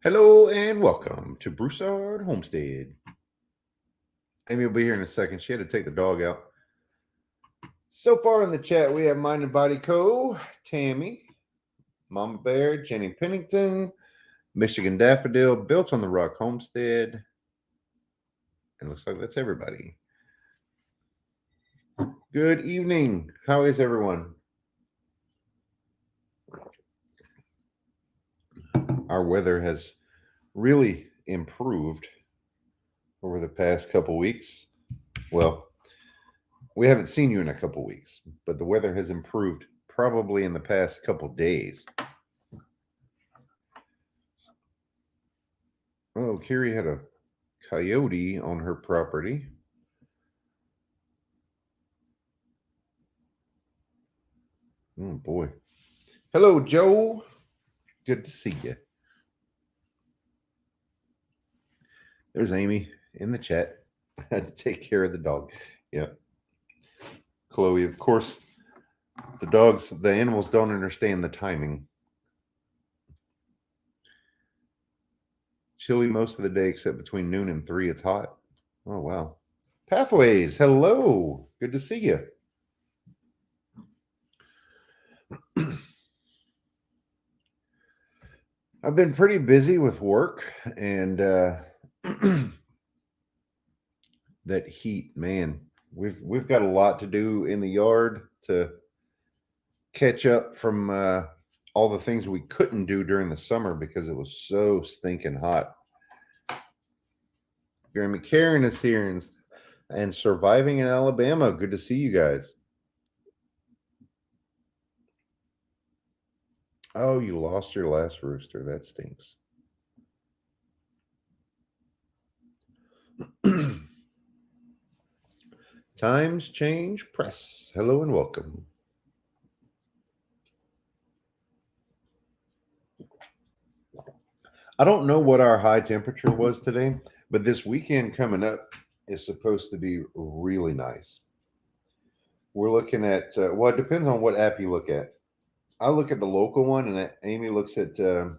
Hello and welcome to Broussard Homestead. Amy will be here in a second. She had to take the dog out. So far in the chat, we have Mind and Body Co., Tammy, Mama Bear, Jenny Pennington, Michigan Daffodil, Built on the Rock Homestead. And looks like that's everybody. Good evening. How is everyone? Our weather has really improved over the past couple weeks. Well, we haven't seen you in a couple weeks, but the weather has improved probably in the past couple days. Oh, Carrie had a coyote on her property. Oh boy. Hello, Joe. Good to see you. There's Amy in the chat. I had to take care of the dog. Yeah. Chloe, of course, the animals don't understand the timing. Chilly most of the day except between noon and 3. It's hot. Oh, wow. Pathways, hello. Good to see you. I've been pretty busy with work and that heat, man. We've got a lot to do in the yard to catch up from all the things we couldn't do during the summer because it was so stinking hot. Gary McCarran is here and surviving in Alabama. Good to see you guys. Oh, you lost your last rooster. That stinks. Times Change Press. Hello and welcome. I don't know what our high temperature was today, but this weekend coming up is supposed to be really nice. We're looking at, well, it depends on what app you look at. I look at the local one, and Amy looks at AccuWeather,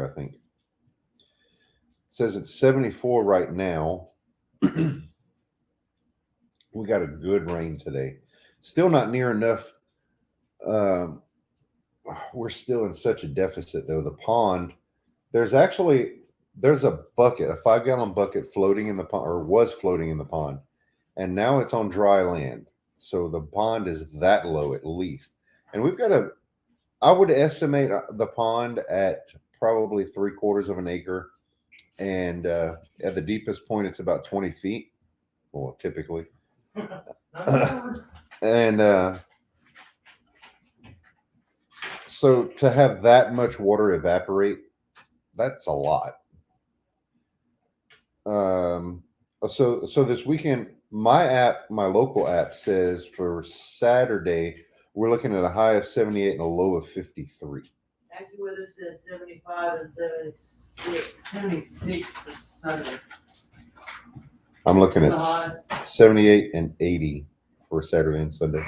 I think. It says it's 74 right now. We got a good rain today. Still not near enough. We're still in such a deficit, though. The pond, there's a bucket, a 5-gallon bucket floating in the pond, or was floating in the pond, and now it's on dry land. So the pond is that low at least. And I would estimate the pond at probably 3/4 of an acre. And at the deepest point, it's about 20 feet. Well, typically. And so to have that much water evaporate, that's a lot. So this weekend, my local app says for Saturday, we're looking at a high of 78 and a low of 53. AccuWeather says 75 and 76 for Sunday. I'm looking at 78 and 80 for Saturday and Sunday.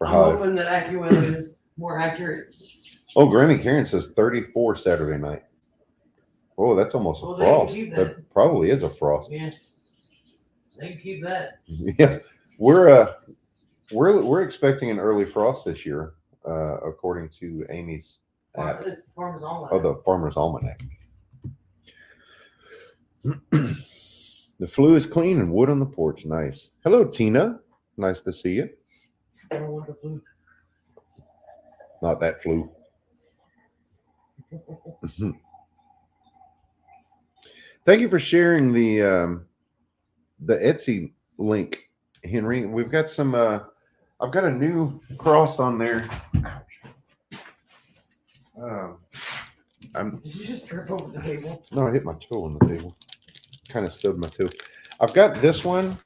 I'm hoping that AccuWeather is more accurate. Oh, Granny Karen says 34 Saturday night. Oh, that's almost a frost. That probably is a frost. Yeah. They can keep that. Yeah. We're expecting an early frost this year, according to Amy's app. It's the Farmer's Almanac. Oh, the Farmer's Almanac. The flue is clean and wood on the porch. Nice. Hello, Tina. Nice to see you. I don't want the flue. Not that flue. Thank you for sharing the Etsy link, Henry. We've got some. I've got a new cross on there. Did you just trip over the table? No, I hit my toe on the table. Kind of stubbed my toe. I've got this one.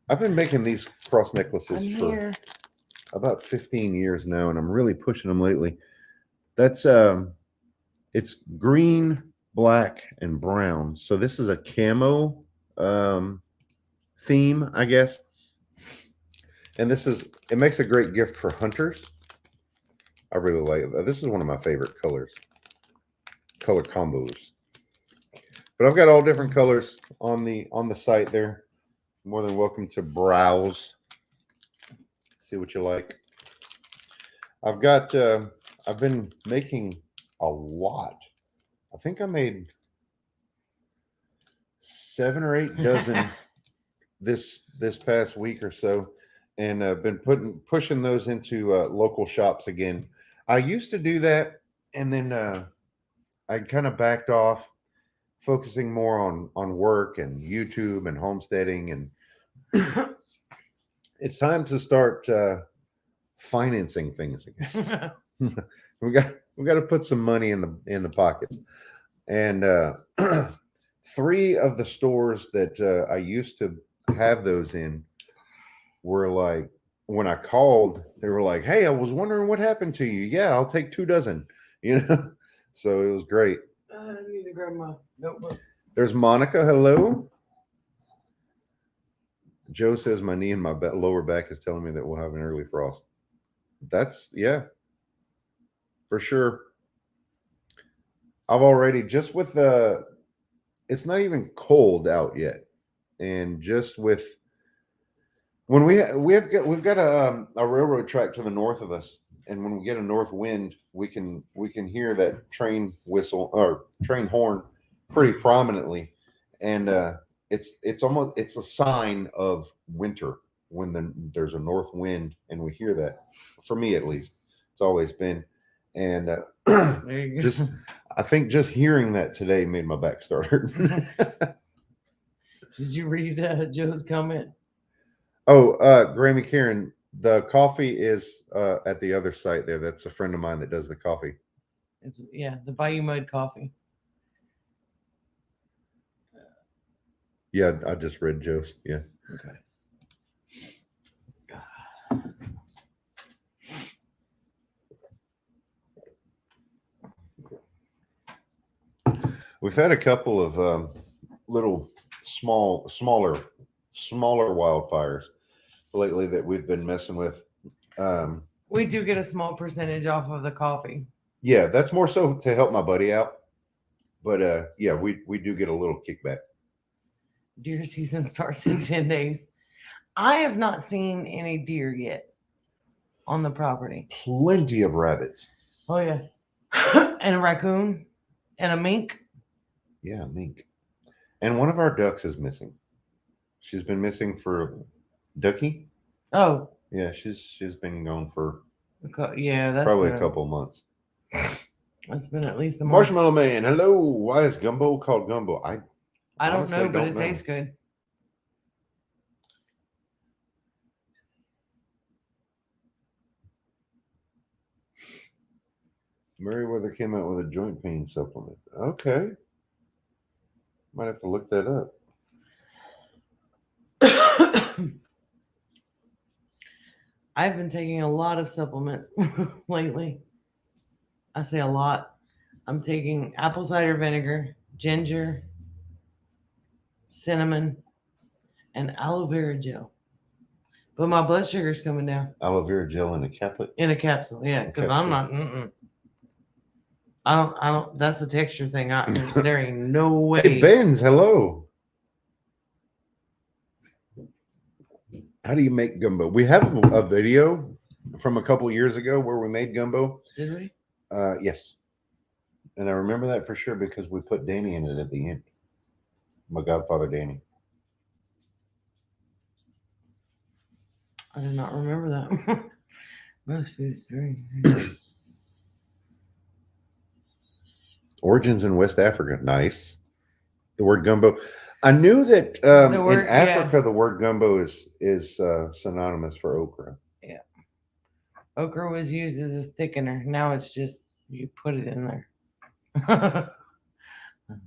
I've been making these cross necklaces for about 15 years now, and I'm really pushing them lately. That's it's green, black, and brown. So this is a camo theme, I guess. And it makes a great gift for hunters. I really like it. This is one of my favorite color combos. But I've got all different colors on the site there. More than welcome to browse. See what you like. I've been making a lot. I think I made 7 or 8 dozen this past week or so, and I've been pushing those into local shops again. I used to do that, and then I kind of backed off, focusing more on work and YouTube and homesteading, and it's time to start financing things again. we got to put some money in the pockets, and 3 of the stores that I used to have those in were like, when I called, they were like, "Hey, I was wondering what happened to you. Yeah, I'll take 2 dozen." So it was great. I need to grab my notebook. There's Monica. Hello. Joe says my knee and my lower back is telling me that we'll have an early frost. That's, yeah, for sure. I've already, just with it's not even cold out yet, and just with when we've got a railroad track to the north of us, and when we get a north wind, we can hear that train whistle or train horn pretty prominently, and it's almost, it's a sign of winter when there's a north wind and we hear that. For me, at least, it's always been, and There you go. just I think just hearing that today made my back start hurting. Did you read Joe's comment? Oh, Grammy Karen, the coffee is at the other site there. That's a friend of mine that does the coffee. It's the Bayou Mud coffee. Yeah, I just read Joe's. Yeah. Okay. We've had a couple of little smaller wildfires lately that we've been messing with. We do get a small percentage off of the coffee. Yeah, that's more so to help my buddy out. But yeah, we do get a little kickback. Deer season starts in 10 days. I have not seen any deer yet on the property. Plenty of rabbits. Oh yeah. And a raccoon and a mink. Yeah, mink. And one of our ducks is missing. She's been missing for Ducky. Oh. Yeah, she's been gone for that's probably a couple of months. That's been at least a month. Marshmallow Man, hello. Why is gumbo called gumbo? I don't honestly know, but don't it know. tastes good. Meriwether came out with a joint pain supplement. Okay. Might have to look that up. I've been taking a lot of supplements lately. I say a lot. I'm taking apple cider vinegar, ginger, cinnamon, and aloe vera gel. But my blood sugar's coming down. Aloe vera gel in a caplet? In a capsule, yeah. Because I'm not. I don't. That's a texture thing. There ain't no way. Hey, Benz, hello. How do you make gumbo? We have a video from a couple years ago where we made gumbo. Did we? Yes. And I remember that for sure because we put Danny in it at the end. My godfather, Danny. I did not remember that. Most foods very. Origins in West Africa. Nice. The word gumbo. I knew that in Africa, the word gumbo is synonymous for okra. Yeah. Okra was used as a thickener. Now it's just, you put it in there.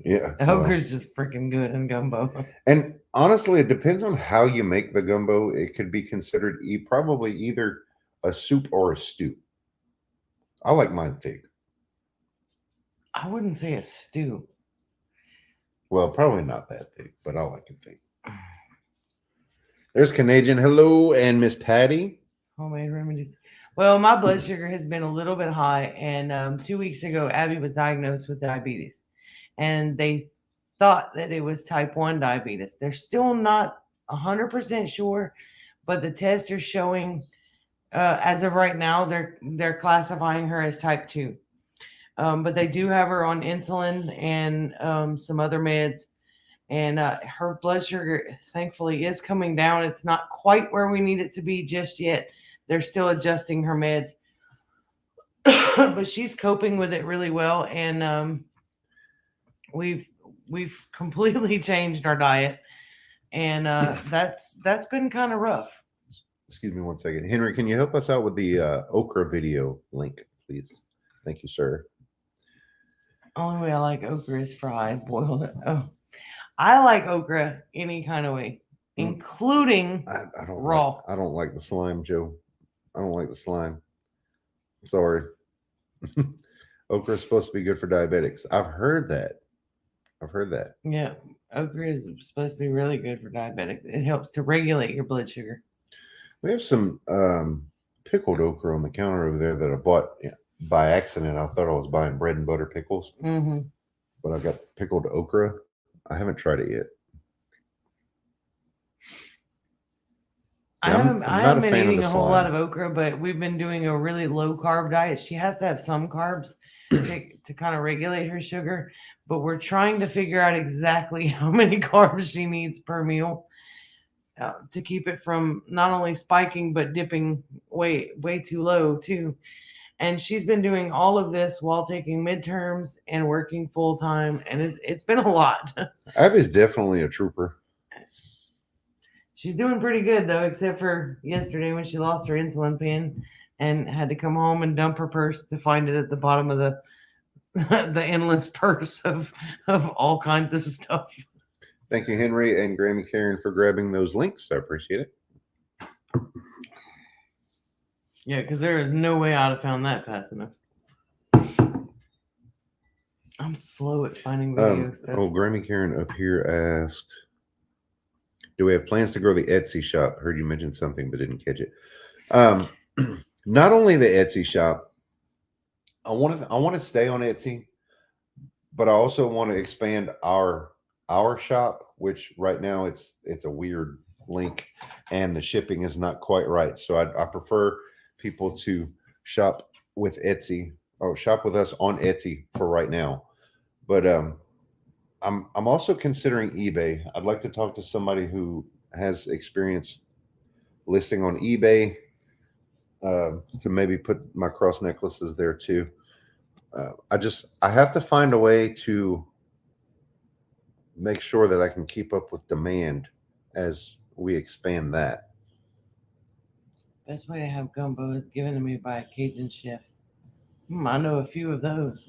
Yeah. Okra's just freaking good in gumbo. And honestly, it depends on how you make the gumbo. It could be considered probably either a soup or a stew. I like mine thick. I wouldn't say a stew. Well, probably not that thick, but I like it thick. There's Canadian. Hello, and Miss Patty. Homemade remedies. Well, my blood sugar has been a little bit high, and 2 weeks ago, Abby was diagnosed with diabetes, and they thought that it was type 1 diabetes. They're still not 100% sure, but the tests are showing, as of right now, they're classifying her as type 2. But they do have her on insulin and some other meds, and her blood sugar, thankfully, is coming down. It's not quite where we need it to be just yet. They're still adjusting her meds, but she's coping with it really well, and we've completely changed our diet, and that's been kind of rough. Excuse me one second. Henry, can you help us out with the okra video link, please? Thank you, sir. Only way I like okra is fried, boiled. Oh, I like okra any kind of way, including I don't raw. I don't like the slime, Joe. I don't like the slime. Sorry. Okra is supposed to be good for diabetics. I've heard that. Yeah, okra is supposed to be really good for diabetics. It helps to regulate your blood sugar. We have some pickled okra on the counter over there that I bought by accident. I thought I was buying bread and butter pickles, but I got pickled okra. I haven't tried it yet. I haven't been eating a whole lot of okra, but we've been doing a really low carb diet. She has to have some carbs to kind of regulate her sugar, but we're trying to figure out exactly how many carbs she needs per meal to keep it from not only spiking but dipping way too low too. And she's been doing all of this while taking midterms and working full time, and it's been a lot. Abby's definitely a trooper. She's doing pretty good though, except for yesterday when she lost her insulin pen and had to come home and dump her purse to find it at the bottom of the endless purse of all kinds of stuff. Thank you, Henry and Grammy Karen, for grabbing those links. I appreciate it. Yeah, because there is no way I'd have found that fast enough. I'm slow at finding video stuff. Oh, Grammy Karen up here asked, do we have plans to grow the Etsy shop? Heard you mention something but didn't catch it. Not only the Etsy shop, I want to stay on Etsy, but I also want to expand our shop, which right now it's a weird link and the shipping is not quite right. So I prefer people to shop with Etsy or shop with us on Etsy for right now. But I'm also considering eBay. I'd like to talk to somebody who has experience listing on eBay to maybe put my cross necklaces there too. I have to find a way to make sure that I can keep up with demand as we expand that. Best way to have gumbo is given to me by a Cajun chef. I know a few of those.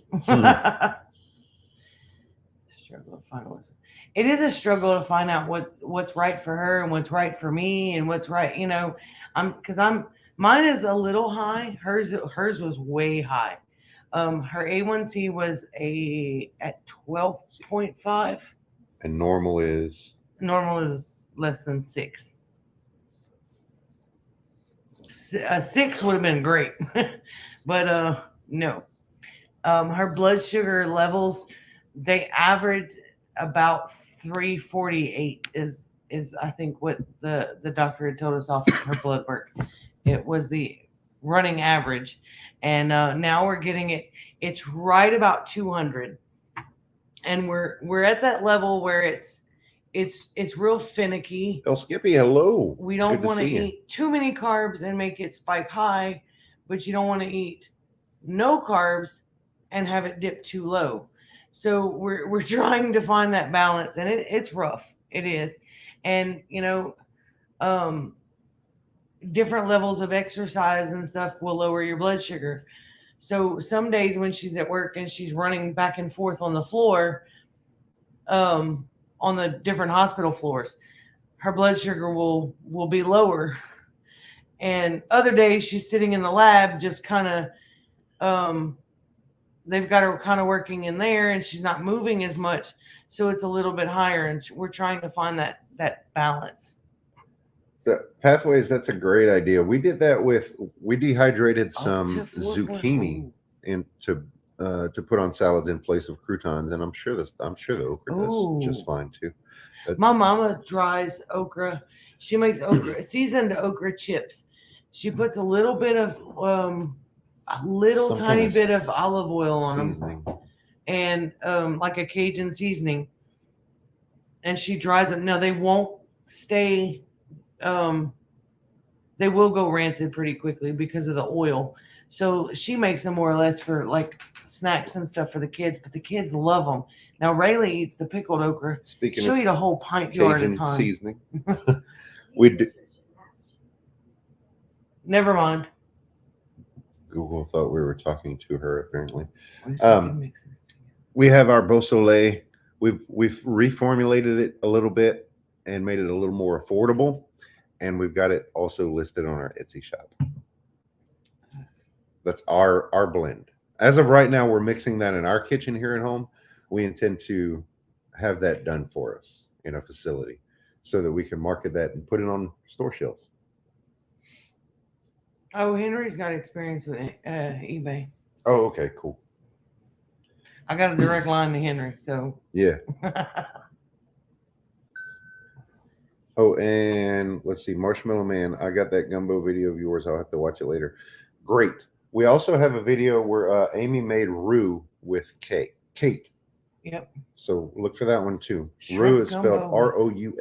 Struggle to find what's. It is a struggle to find out what's right for her and what's right for me and what's right. Mine is a little high. Hers was way high. Her A1C was at 12.5. And normal is less than 6. 6 would have been great, but no. Her blood sugar levels, they average about 348 is I think what the doctor had told us off of her blood work. It was the running average, and now we're getting it's right about 200, and we're at that level where it's real finicky. El Skippy, hello. We don't want to eat too many carbs and make it spike high, but you don't want to eat no carbs and have it dip too low. So we're trying to find that balance, and it's rough. It is. And different levels of exercise and stuff will lower your blood sugar. So some days when she's at work and she's running back and forth on the floor, on the different hospital floors, her blood sugar will be lower. And other days she's sitting in the lab just kind of, they've got her kind of working in there and she's not moving as much. So it's a little bit higher, and we're trying to find that balance. So pathways, that's a great idea. We did that we dehydrated some Up to 4 zucchini to put on salads in place of croutons, and I'm sure the okra does just Ooh. fine too. My mama dries okra. She makes okra seasoned okra chips. She puts a little bit of a little Some tiny kind of bit of olive oil on them, seasoning. and like a Cajun seasoning, and she dries them. Now they won't stay. Um, they will go rancid pretty quickly because of the oil. So she makes them more or less for like snacks and stuff for the kids, but the kids love them. Now Rayleigh eats the pickled okra. Speaking She'll of eat a whole pint jar at a Cajun time. seasoning, we do, Never mind. Google thought we were talking to her. Apparently, What if she can mix this? we have our Beausoleil. We've reformulated it a little bit and made it a little more affordable, and we've got it also listed on our Etsy shop. That's our blend. As of right now, we're mixing that in our kitchen here at home. We intend to have that done for us in a facility so that we can market that and put it on store shelves. Oh, Henry's got experience with eBay. Oh, okay, cool. I got a direct line to Henry, so Yeah. Oh, and let's see, Marshmallow Man, I got that gumbo video of yours. I'll have to watch it later. Great. We also have a video where Amy made roux with Kate. Yep. So look for that one too. Shrimp Roux is gumbo spelled Roux.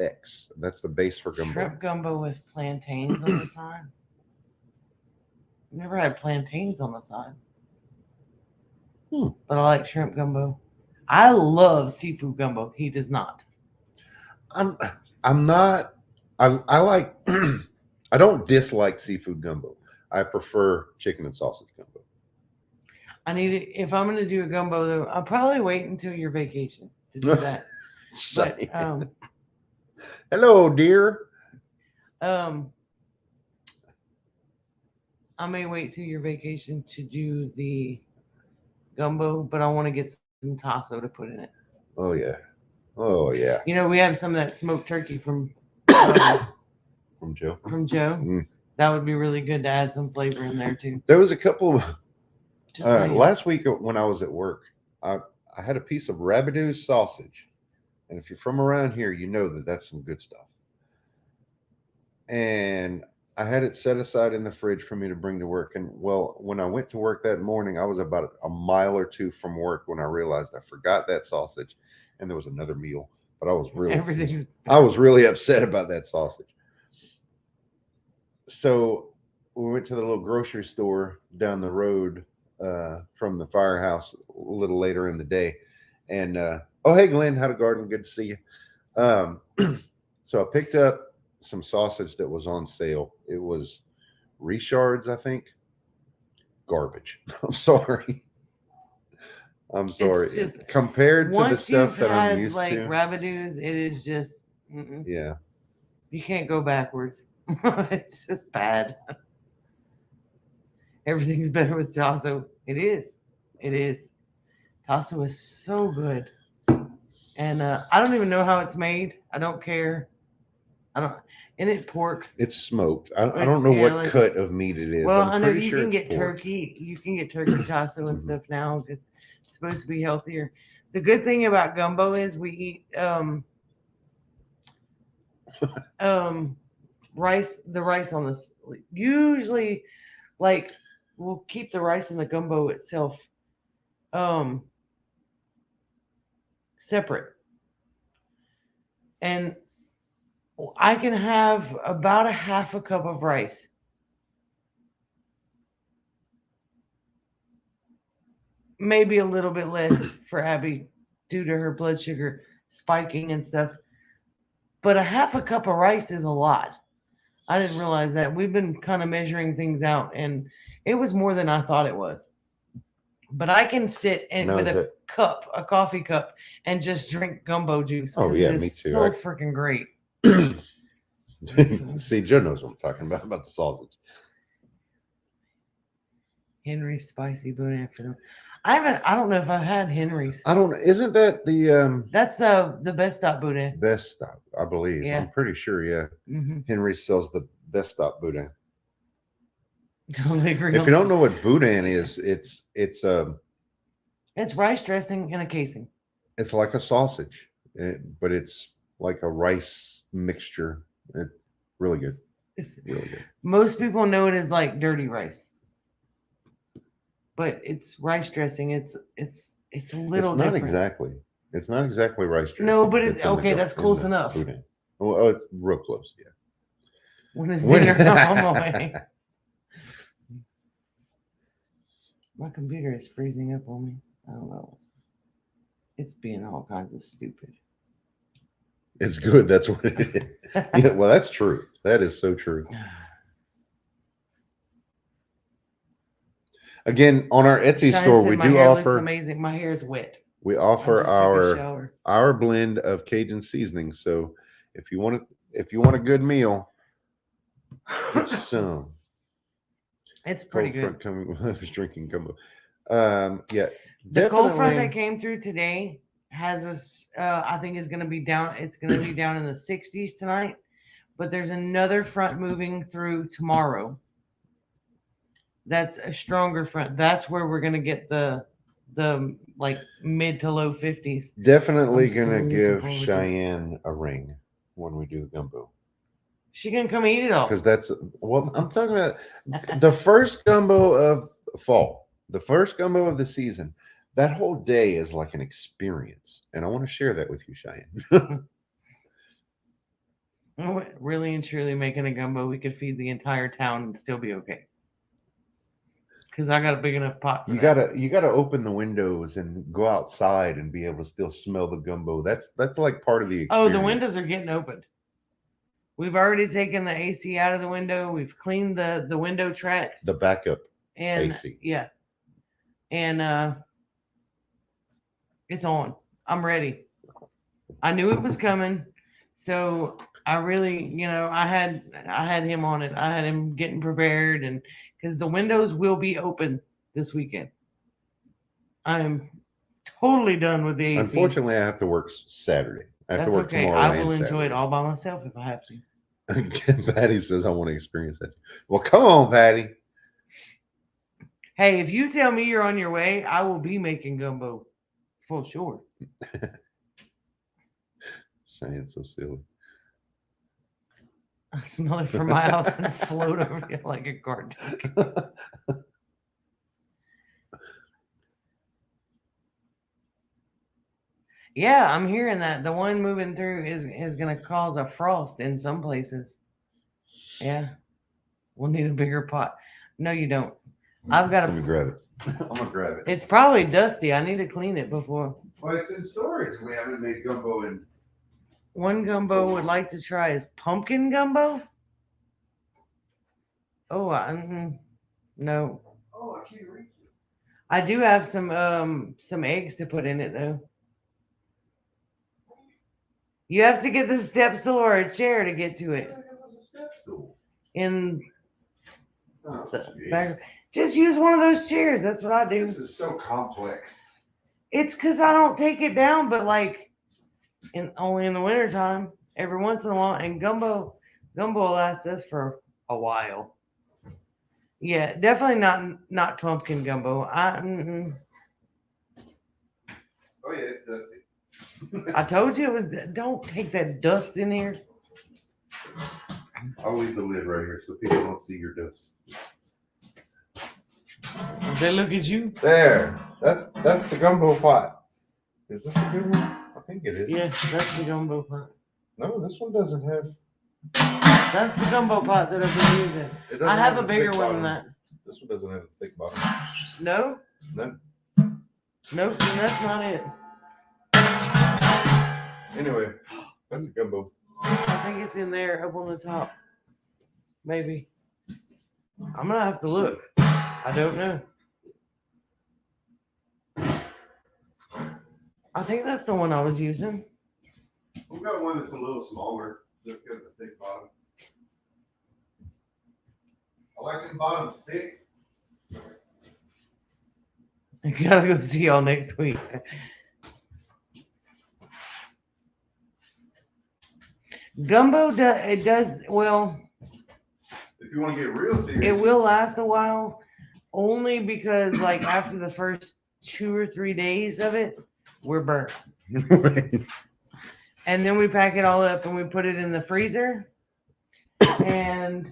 That's the base for gumbo. Shrimp gumbo with plantains on the side. Never had plantains on the side. But I like shrimp gumbo. I love seafood gumbo. He does not. I'm not. I like. I don't dislike seafood gumbo. I prefer chicken and sausage gumbo. I need it if I'm going to do a gumbo. Though I'll probably wait until your vacation to do that. But hello, dear. I may wait till your vacation to do the gumbo, but I want to get some tasso to put in it. Oh yeah. Oh yeah. You know, we have some of that smoked turkey from Joe. From Joe. Mm. That would be really good to add some flavor in there too. There was a couple of last week when I was at work, I had a piece of Rabideau sausage, and if you're from around here, you know that that's some good stuff. And I had it set aside in the fridge for me to bring to work. And well, when I went to work that morning, I was about a mile or two from work when I realized I forgot that sausage, and there was another meal. But I was really upset about that sausage. So we went to the little grocery store down the road from the firehouse a little later in the day, and oh hey Glenn, had a garden, good to see you. So I picked up some sausage that was on sale. It was Richard's, I think. Garbage. I'm sorry. Compared to the stuff that I'm used like to. Rabideau's, it is just yeah. You can't go backwards. It's just bad. Everything's better with tasso. It is. It is. Tasso is so good. And I don't even know how it's made. I don't care. And it's pork. It's smoked. I don't know what cut of meat it is. Well, I know you can get turkey. You can get turkey tasso and stuff now. It's supposed to be healthier. The good thing about gumbo is we eat rice. The rice on this usually, like, we'll keep the rice in the gumbo itself separate, and I can have about a half a cup of rice. Maybe a little bit less for Abby due to her blood sugar spiking and stuff. But a half a cup of rice is a lot. I didn't realize that. We've been kind of measuring things out, and it was more than I thought it was. But I can sit with a coffee cup, and just drink gumbo juice. Oh, yeah, me too. So freaking great. See, Joe knows what I'm talking about the sausage. Henry's spicy boudin for them. I don't know if I've had Henry's. I don't. Isn't that the That's the best stop boudin. best stop? I believe. Yeah. I'm pretty sure. Yeah. Mm-hmm. Henry sells the best stop boudin. Totally agree. If you don't know what boudin is, it's it's rice dressing in a casing. it's like a sausage, but it's like a rice mixture. It's really good. It's, Really good. most people know it as like dirty rice, but it's rice dressing. It's a little. It's not different. exactly. It's not exactly rice dressing. No, but it's in the okay. That's in close the enough. boudin. Oh, it's real close. Yeah. When it's dinner, I'm on my way. My computer is freezing up on me. I don't know. It's being all kinds of stupid. It's good. That's what it is. Yeah, well, that's true. That is so true. Again, on our Etsy Cheyenne store, said we my do hair looks offer amazing. My hair is wet. we I offer just took a shower. our blend of Cajun seasonings. So if you want a good meal, get you some. It's pretty Cold front good. coming. I was drinking gumbo. Yeah, The cold front definitely. that came through today has us. I think is going to be down. It's going to be down in the 60s tonight. But there's another front moving through tomorrow. That's a stronger front. That's where we're going to get the like mid to low 50s. Definitely I'm gonna so give looking forward to it. Cheyenne a ring when we do the gumbo. She can come eat it all. Because that's what I'm talking about. The first gumbo of fall, the first gumbo of the season. That whole day is like an experience, and I want to share that with you, Cheyenne. Really and truly making a gumbo, we could feed the entire town and still be okay. Because I got a big enough pot. For you that. gotta open the windows and go outside and be able to still smell the gumbo. That's like part of the experience. Oh, the windows are getting opened. We've already taken the AC out of the window. We've cleaned the window tracks. The backup and AC. Yeah. And it's on. I'm ready. I knew it was coming. So I really, I had him on it. I had him getting prepared, and because the windows will be open this weekend. I'm totally done with the AC. Unfortunately, I have to work Saturday. I have to work okay. tomorrow. I will enjoy it all by myself if I have to. Patty says I want to experience that. Well, come on, Patty. Hey, if you tell me you're on your way, I will be making gumbo for sure. Cheyenne's so silly. I smell it from my house and float over here like a cartoon. Yeah, I'm hearing that the one moving through is going to cause a frost in some places. Yeah, we'll need a bigger pot. No, you don't. I've got Let me grab it. I'm gonna grab it. It's probably dusty. I need to clean it before. Well, it's in storage. We haven't made gumbo in. One gumbo would like to try is pumpkin gumbo. Oh, no. Oh, I can't reach it. I do have some eggs to put in it though. You have to get the step stool or a chair to get to it. There was a step stool. In Oh, the back. Just use one of those chairs. That's what I do. This is so complex. It's because I don't take it down, but like only in the wintertime, every once in a while. And gumbo will last us for a while. Yeah, definitely not pumpkin gumbo. Oh yeah, it's dusty. I told you it was. Don't take that dust in here. I'll leave the lid right here so people don't see your dust. They look at you. There. That's the gumbo pot. Is this a good one? I think it is. Yeah, that's the gumbo pot. No, this one doesn't have. That's the gumbo pot that I've been using. It doesn't I have a a bigger thick one than bottom. that. This one doesn't have a thick bottom. No? No. Nope, then that's not it. Anyway, that's the gumbo. I think it's in there up on the top. Maybe. I'm gonna have to look. I don't know. I think that's the one I was using. We've got one that's a little smaller. Just got the thick bottom. I like them bottoms thick. I gotta go see y'all next week. Gumbo does well. If you want to get real serious, It will last a while, only because like after the first 2 or 3 days of it, we're burnt. And then we pack it all up and we put it in the freezer. And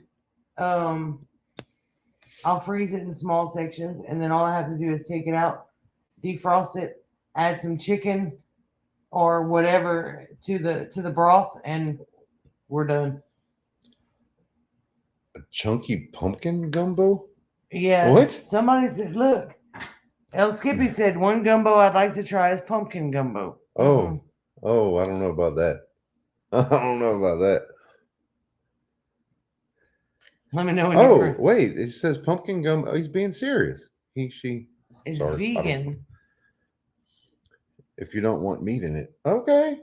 I'll freeze it in small sections, and then all I have to do is take it out, defrost it, add some chicken or whatever to the broth, and we're done. A chunky pumpkin gumbo? Yeah. What? Somebody said, look, El Skippy said one gumbo I'd like to try is pumpkin gumbo. Oh, I don't know about that. I don't know about that. Let me know when Oh, wait, it says pumpkin gumbo. He's being serious. She is sorry, vegan. If you don't want meat in it. Okay.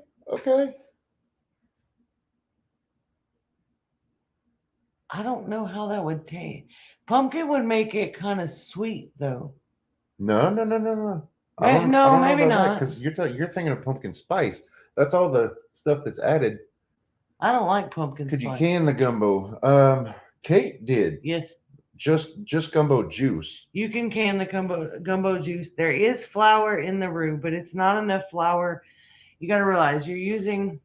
I don't know how that would taste. Pumpkin would make it kind of sweet though. No. I don't Maybe know about not. Because you're thinking of pumpkin spice. That's all the stuff that's added. I don't like pumpkin Could spice. you can the gumbo? Kate did. Yes. Just gumbo juice. You can can the gumbo juice. There is flour in the roux, but it's not enough flour. You got to realize you're using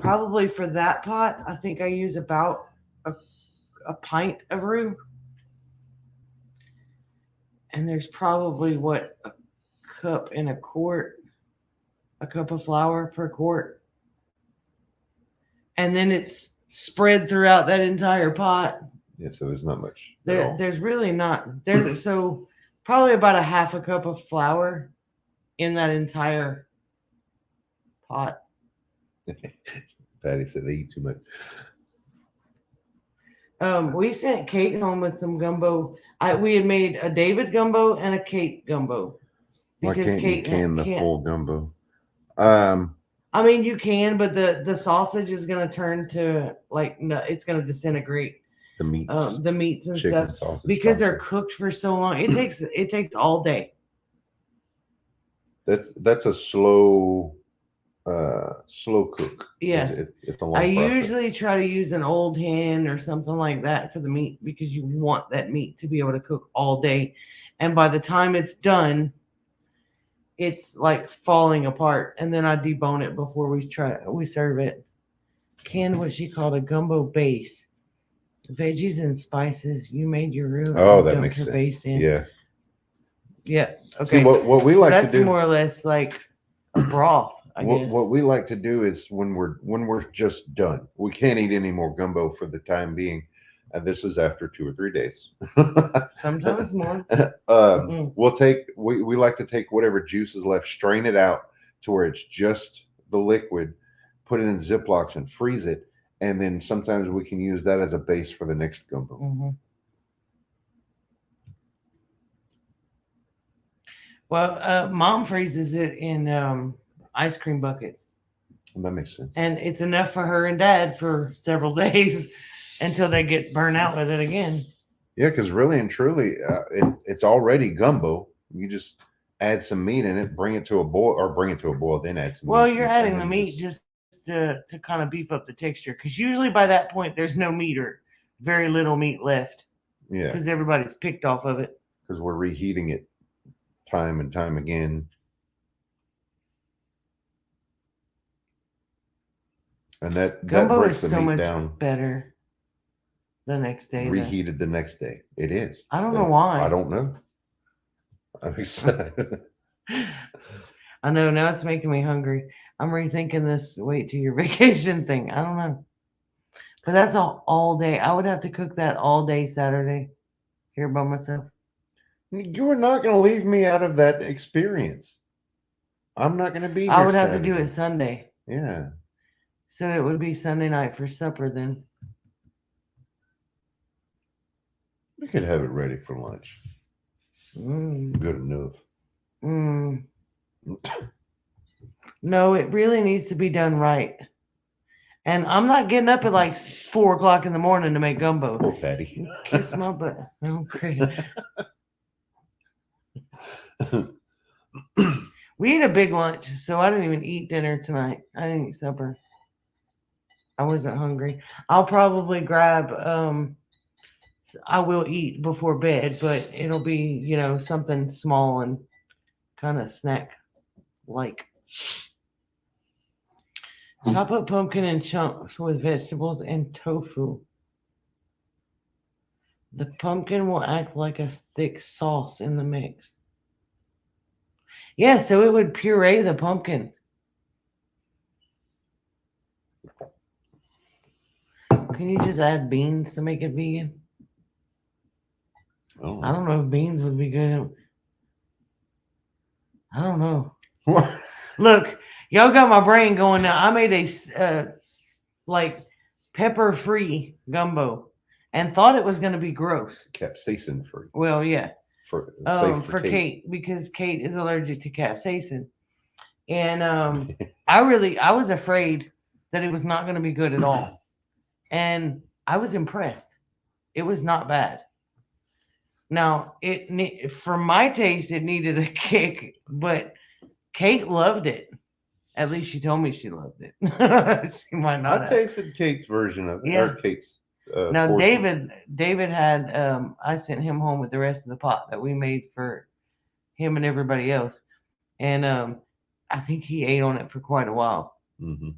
probably for that pot. I think I use about a pint of roux, and there's probably a cup and a quart, a cup of flour per quart, and then it's spread throughout that entire pot. Yeah, so there's not much. There's really not. So probably about a half a cup of flour in that entire pot. Patty said they eat too much. We sent Kate home with some gumbo. We had made a David gumbo and a Kate gumbo. Why can't you can the full gumbo? I mean, you can, but the sausage is going to turn to it's going to disintegrate. The meats and chicken, stuff sausage, because they're cooked for so long. It takes all day. That's a slow cook. Yeah. It's a long process. Usually try to use an old hen or something like that for the meat because you want that meat to be able to cook all day. And by the time it's done, it's like falling apart. And then I debone it before we serve it. Canned what she called a gumbo base. Veggies and spices. You made your roux. Oh, that makes sense. Base in. Yeah. Yeah. Okay. See, what we like to do. That's more or less like a broth. I guess. What we like to do is when we're just done, we can't eat any more gumbo for the time being, and this is after 2 or 3 days. Sometimes more. We like to take whatever juice is left, strain it out to where it's just the liquid, put it in Ziplocs and freeze it, and then sometimes we can use that as a base for the next gumbo. Mm-hmm. Well, Mom freezes it in ice cream buckets. Well, that makes sense. And it's enough for her and Dad for several days until they get burnt out with it again. Yeah, because really and truly, it's already gumbo. You just add some meat in it, bring it to a boil, then add some meat. Well, you're adding the meat just to kind of beef up the texture, because usually by that point there's no meat or very little meat left. Yeah. Because everybody's picked off of it. Because we're reheating it time and time again. And that gumbo breaks is the so meat much down. better the next day. Reheated the next day. It is. I don't know why. I don't know. I'm excited. I know, now it's making me hungry. I'm rethinking this wait till your vacation thing. I don't know. But that's all day. I would have to cook that all day Saturday here by myself. You are not going to leave me out of that experience. I'm not going to be here I would have Saturday. to do it Sunday. Yeah. So it would be Sunday night for supper then. We could have it ready for lunch. Good enough. No, it really needs to be done right. And I'm not getting up at like 4 o'clock in the morning to make gumbo. Poor Patty. Kiss my butt. Oh, great. We ate a big lunch, so I didn't even eat dinner tonight. I didn't eat supper. I wasn't hungry. I'll probably grab I will eat before bed, but it'll be, something small and kind of snack like. Chop up pumpkin in chunks with vegetables and tofu. The pumpkin will act like a thick sauce in the mix. Yeah, so it would puree the pumpkin. Can you just add beans to make it vegan? Oh. I don't know if beans would be good. I don't know. What? Look, y'all got my brain going now. I made a like pepper-free gumbo and thought it was going to be gross. Capsaicin free. Well, yeah. Safe for Kate, because Kate is allergic to capsaicin. And I was afraid that it was not going to be good at all. And I was impressed. It was not bad. Now, for my taste, it needed a kick, but Kate loved it. At least she told me she loved it. She might not. I tasted Kate's version of it. Yeah. Or Kate's. Now, portion. David had. I sent him home with the rest of the pot that we made for him and everybody else, and I think he ate on it for quite a while. Mm-hmm.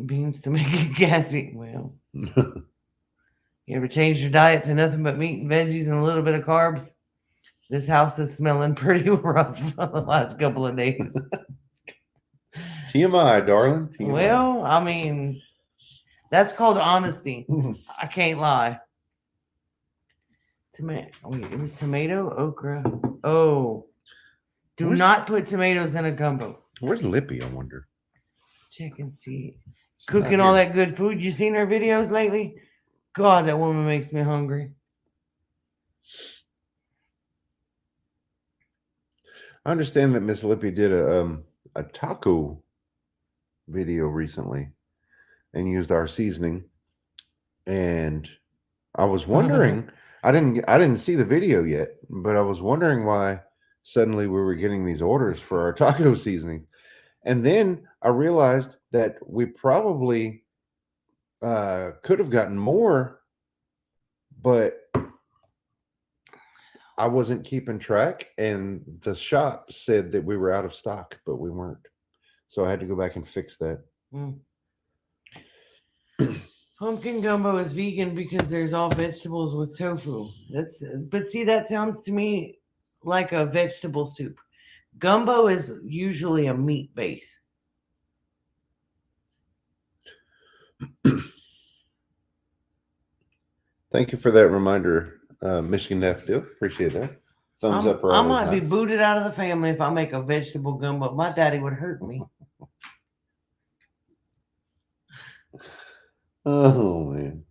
Beans to make it gassy. Well, you ever changed your diet to nothing but meat and veggies and a little bit of carbs? This house is smelling pretty rough the last couple of days. TMI, darling. TMI. Well, I mean, that's called honesty. I can't lie. Wait, it was tomato, okra. Oh, do not put tomatoes in a gumbo. Where's Lippy, I wonder? Check and see. Cooking all that good food. You seen her videos lately? God, that woman makes me hungry. I understand that Miss Lippy did a taco video recently and used our seasoning. And I was wondering, I didn't see the video yet, but I was wondering why suddenly we were getting these orders for our taco seasoning. And then I realized that we probably could have gotten more, but I wasn't keeping track, and the shop said that we were out of stock, but we weren't. So I had to go back and fix that. Pumpkin gumbo is vegan because there's all vegetables with tofu. But see, that sounds to me like a vegetable soup. Gumbo is usually a meat base. Thank you for that reminder, Michigan Daffodil. Appreciate that. Thumbs up. I might be booted out of the family if I make a vegetable gumbo. My daddy would hurt me. Oh, man.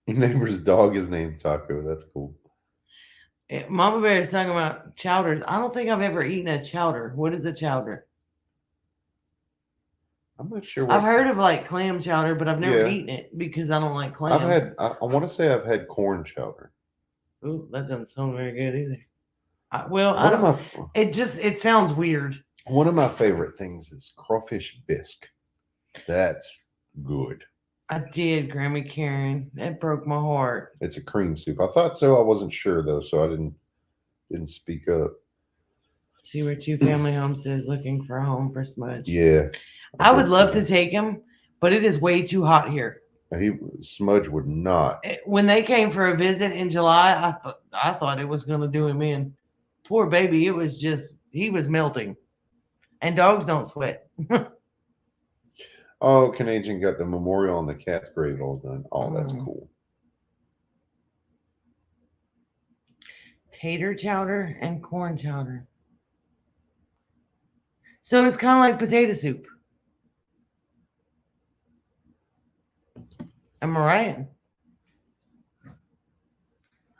Your neighbor's dog is named Taco. That's cool. Mama Bear is talking about chowders. I don't think I've ever eaten a chowder. What is a chowder? I'm not sure. I've heard of like clam chowder, but I've never eaten it because I don't like clams. I want to say I've had corn chowder. Ooh, that doesn't sound very good either. It sounds weird. One of my favorite things is crawfish bisque. That's good. I did, Grammy Karen. That broke my heart. It's a cream soup. I thought so. I wasn't sure though, so I didn't speak up. See where Two Family Homestead is looking for a home for Smudge. Yeah. I would love to take him, but it is way too hot here. Smudge would not. When they came for a visit in July, I thought it was going to do him in. Poor baby, he was melting. And dogs don't sweat. Oh, Canadian got the memorial on the cat's grave all done. Oh, that's cool. Tater chowder and corn chowder. So it's kind of like potato soup. Am I right?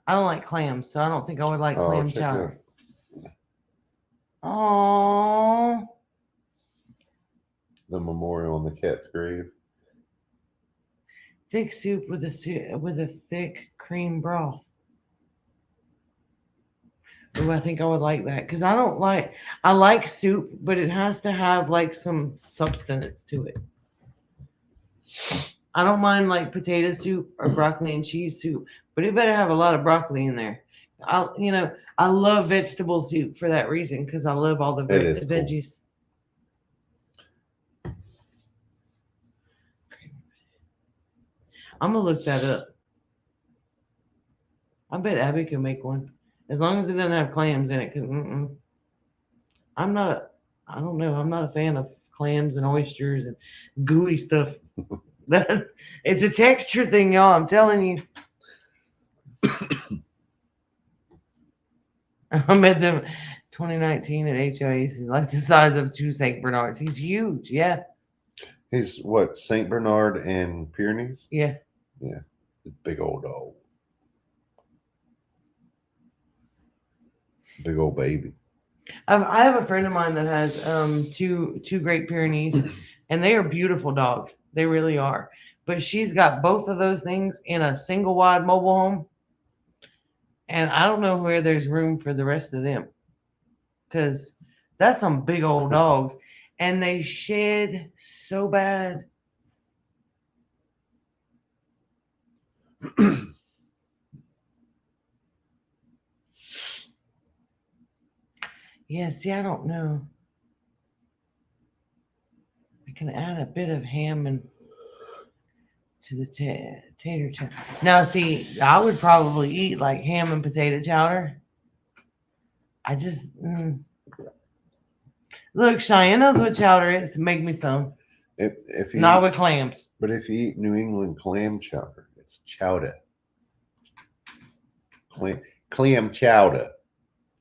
I don't like clams, so I don't think I would like clam chowder. Oh. The memorial on the cat's grave. thick soup with a thick cream broth. Oh, I think I would like that because I like soup, but it has to have like some substance to it. I don't mind like potato soup or broccoli and cheese soup, but it better have a lot of broccoli in there. I love vegetable soup for that reason because I love all the It is cool. veggies. I'm gonna look that up. I bet Abby can make one as long as it doesn't have clams in it. Because I'm not. I don't know. I'm not a fan of clams and oysters and gooey stuff. That it's a texture thing, y'all. I'm telling you. I met them 2019 at HOAs. He's like the size of two Saint Bernards. He's huge. Yeah. He's what, Saint Bernard and Pyrenees? Yeah. Yeah. Big old dog. Big old baby. I have a friend of mine that has two Great Pyrenees, and they are beautiful dogs. They really are. But she's got both of those things in a single wide mobile home, and I don't know where there's room for the rest of them, because that's some big old dogs, and they shed so bad. Yeah, see, I don't know. I can add a bit of ham and to the tater chowder. Now, see, I would probably eat like ham and potato chowder. I just look. Cheyenne knows what chowder is. Make me some. If you Not eat, with clams. but if you eat New England clam chowder, it's chowder. Clam chowder.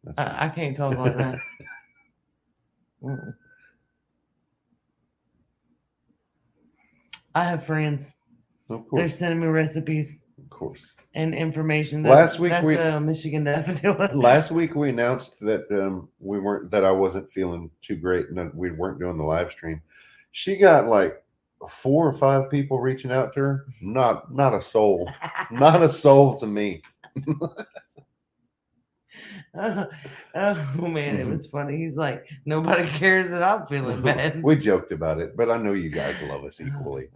That's I can't talk like that. I have friends. Of They're course. sending me recipes Of course. and information. Last week that's we- Michigan daffodil. Last week we announced that that I wasn't feeling too great and that we weren't doing the live stream. She got like 4 or 5 people reaching out to her. Not a soul. Not a soul to me. Oh man, it was funny. He's like, nobody cares that I'm feeling bad. We joked about it, but I know you guys love us equally.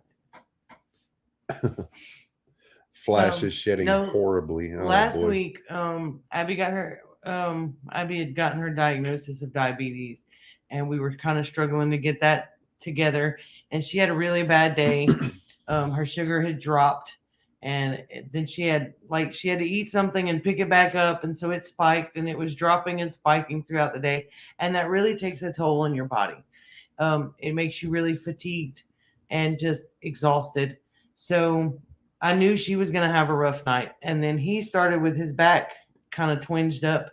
Flash is shedding horribly. Oh, last boy. week, Abby got her. Abby had gotten her diagnosis of diabetes, and we were kind of struggling to get that together. And she had a really bad day. Her sugar had dropped, and then she had to eat something and pick it back up, and so it spiked, and it was dropping and spiking throughout the day, and that really takes a toll on your body. It makes you really fatigued and just exhausted. So I knew she was going to have a rough night. And then he started with his back kind of twinged up.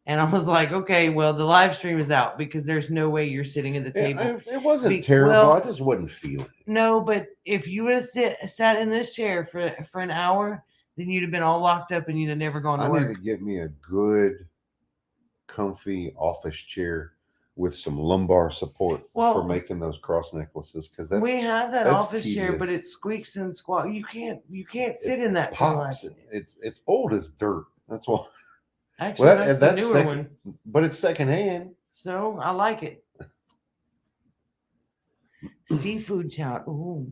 And I was like, okay, well, the live stream is out because there's no way you're sitting at the table. It wasn't terrible. I just wasn't feeling it. No, but if you would have sat in this chair for an hour, then you'd have been all locked up and you'd have never gone to work. I need to get me a good, comfy office chair with some lumbar support for making those cross necklaces, because we have that office tedious. chair, but it squeaks and squawks. You can't sit in that. Pops. It's old as dirt. That's why. Actually, that's the newer one. But it's secondhand. So I like it. Seafood chowder. Ooh.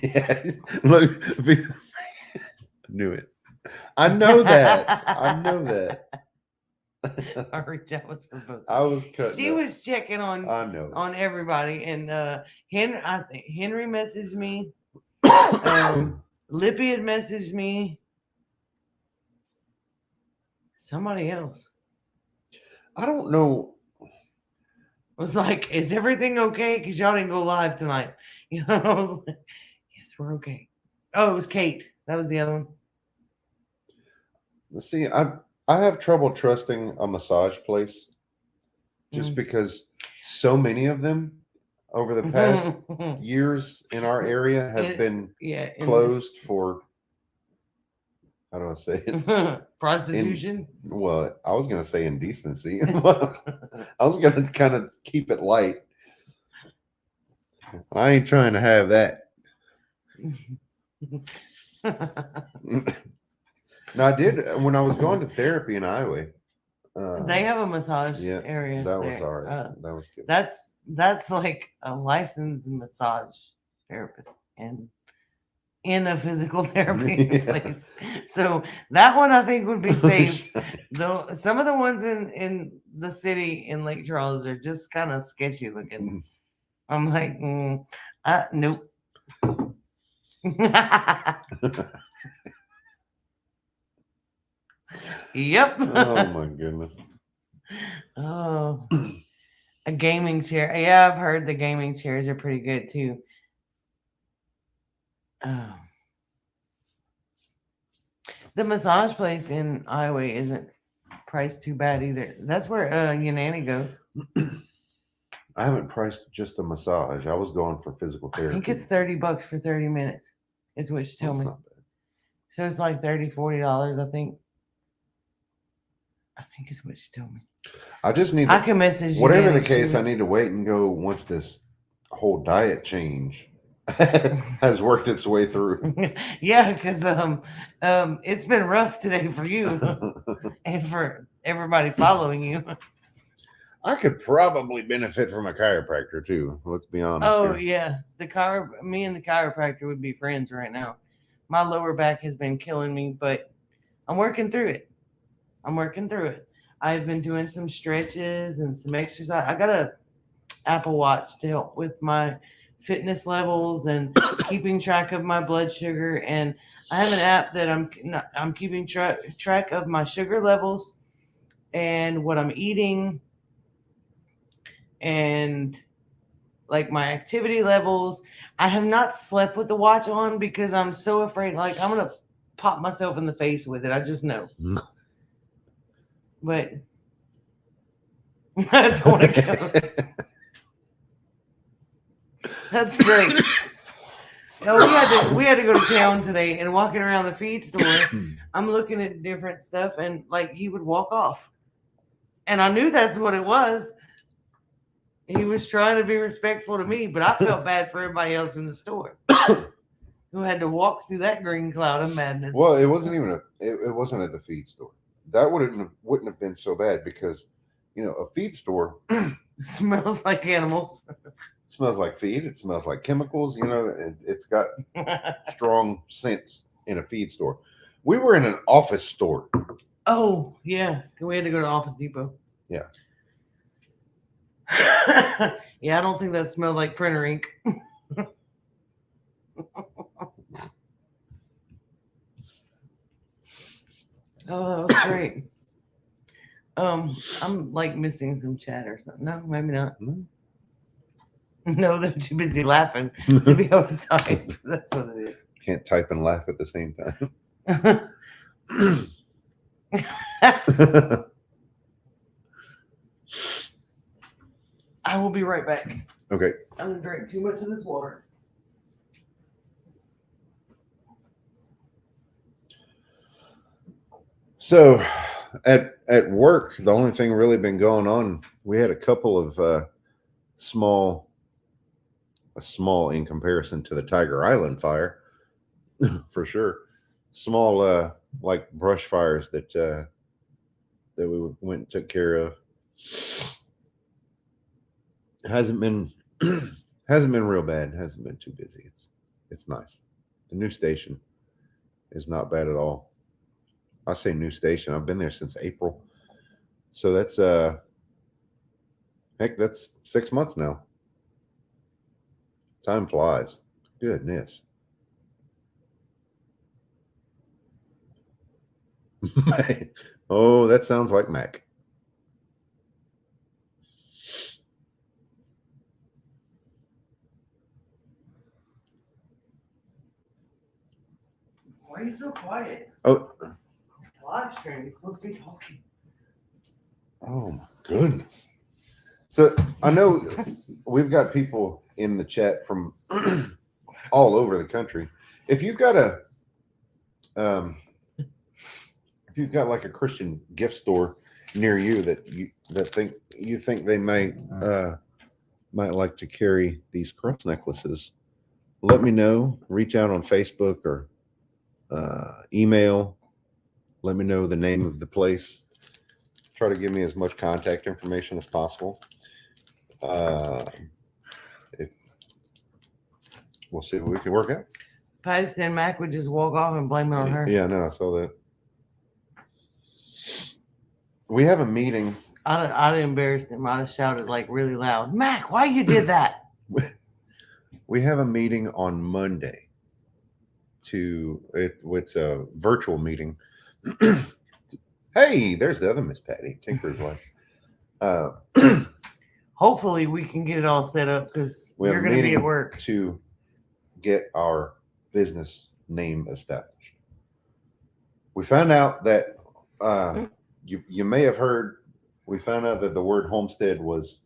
Yeah. Look, knew it. I know that. I know that. I reached out was for both. I was cutting. She was checking on. I know on everybody, and Henry. I think Henry messaged me. Lippy had messaged me. Somebody else. I don't know. Was like, is everything okay? Because y'all didn't go live tonight. You know, I was like, yes, we're okay. Oh, it was Kate. That was the other one. See, I have trouble trusting a massage place just because so many of them over the past years in our area have been closed for, how do I say it? Prostitution? Well, I was going to say indecency. I was going to kind of keep it light. I ain't trying to have that. Now I did when I was going to therapy in Iowa. They have a massage Yeah, area that was there. all right. That was good. That's like a licensed massage therapist and in a physical therapy Yeah. place. So that one I think would be safe. Though some of the ones in the city in Lake Charles are just kind of sketchy looking. I'm like, nope. Yep. Oh my goodness. Oh, a gaming chair. Yeah, I've heard the gaming chairs are pretty good too. Oh. The massage place in Iowa isn't priced too bad either. That's where your nanny goes. I haven't priced just a massage. I was going for physical I therapy. think it's $30 for 30 minutes. Is what she told That's me. not bad. So it's like $30, $40, I think. I think is what she told me. I just need I can message you. Whatever Nanny, the case, she I need to wait and go once this whole diet change has worked its way through. Yeah, because it's been rough today for you and for everybody following you. I could probably benefit from a chiropractor too. Let's be honest. Oh here. yeah, me and the chiropractor would be friends right now. My lower back has been killing me, but I'm working through it. I've been doing some stretches and some exercise. I got a Apple Watch to help with my fitness levels and keeping track of my blood sugar. And I have an app that I'm keeping track of my sugar levels and what I'm eating and like my activity levels. I have not slept with the watch on because I'm so afraid like I'm gonna pop myself in the face with it. I just know. But I don't want to go. That's great. No, we had to go to town today and walking around the feed store. I'm looking at different stuff and like he would walk off, and I knew that's what it was. He was trying to be respectful to me, but I felt bad for everybody else in the store who had to walk through that green cloud of madness. Well, it wasn't even it wasn't at the feed store. That wouldn't have been so bad because a feed store smells like animals. smells like feed. It smells like chemicals. It's got strong scents in a feed store. We were in an office store. Oh yeah, we had to go to Office Depot. Yeah. Yeah, I don't think that smelled like printer ink. Oh, that was great. I'm like missing some chat or something. No, maybe not. No, they're too busy laughing to be able to type. That's what it is. Can't type and laugh at the same time. I will be right back. Okay. I'm gonna drink too much of this water. So, at work, the only thing really been going on, we had a couple of small in comparison to the Tiger Island fire, for sure. Small like brush fires that we went and took care of. Hasn't been real bad. Hasn't been too busy. It's nice. The new station is not bad at all. I say new station. I've been there since April. So that's that's 6 months now. Time flies. Goodness. Oh, that sounds like Mac. Why are you so quiet? Oh. It's a live stream. You're supposed to be talking. Oh my goodness. So I know we've got people in the chat from all over the country. If you've got like a Christian gift store near you that you think they might like to carry these cross necklaces, let me know. Reach out on Facebook or email. Let me know the name of the place. Try to give me as much contact information as possible. Uh, if, we'll see what we can work out. Patty said Mac would just walk off and blame it on her. Yeah, no, I saw that. We have a meeting. I'd embarrassed him. I'd have shouted like really loud, Mac, why you did that? We have a meeting on Monday. It's a virtual meeting. Hey, there's the other Miss Patty, Tinker's wife. Hopefully we can get it all set up because We have you're a going to be meeting at work. to get our business name established. We found out that you may have heard. We found out that the word homestead was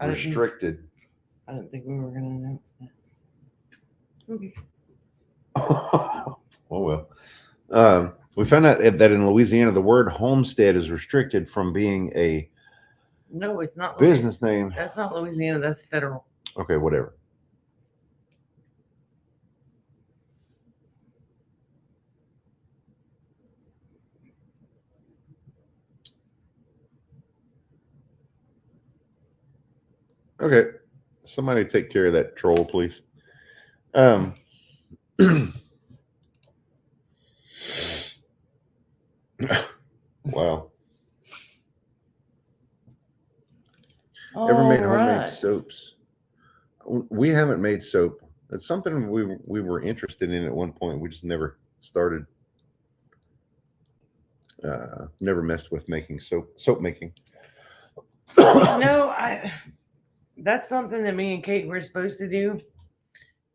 restricted. I didn't think we were going to announce that. Okay. Oh well. We found out that in Louisiana, the word homestead is restricted from being a No, it's not business name. That's not Louisiana. That's federal. Okay, whatever. Okay, somebody take care of that troll, please. Wow. Ever made homemade soaps? We haven't made soap. It's something we were interested in at one point. We just never started. Never messed with making soap making. No, that's something that me and Kate were supposed to do.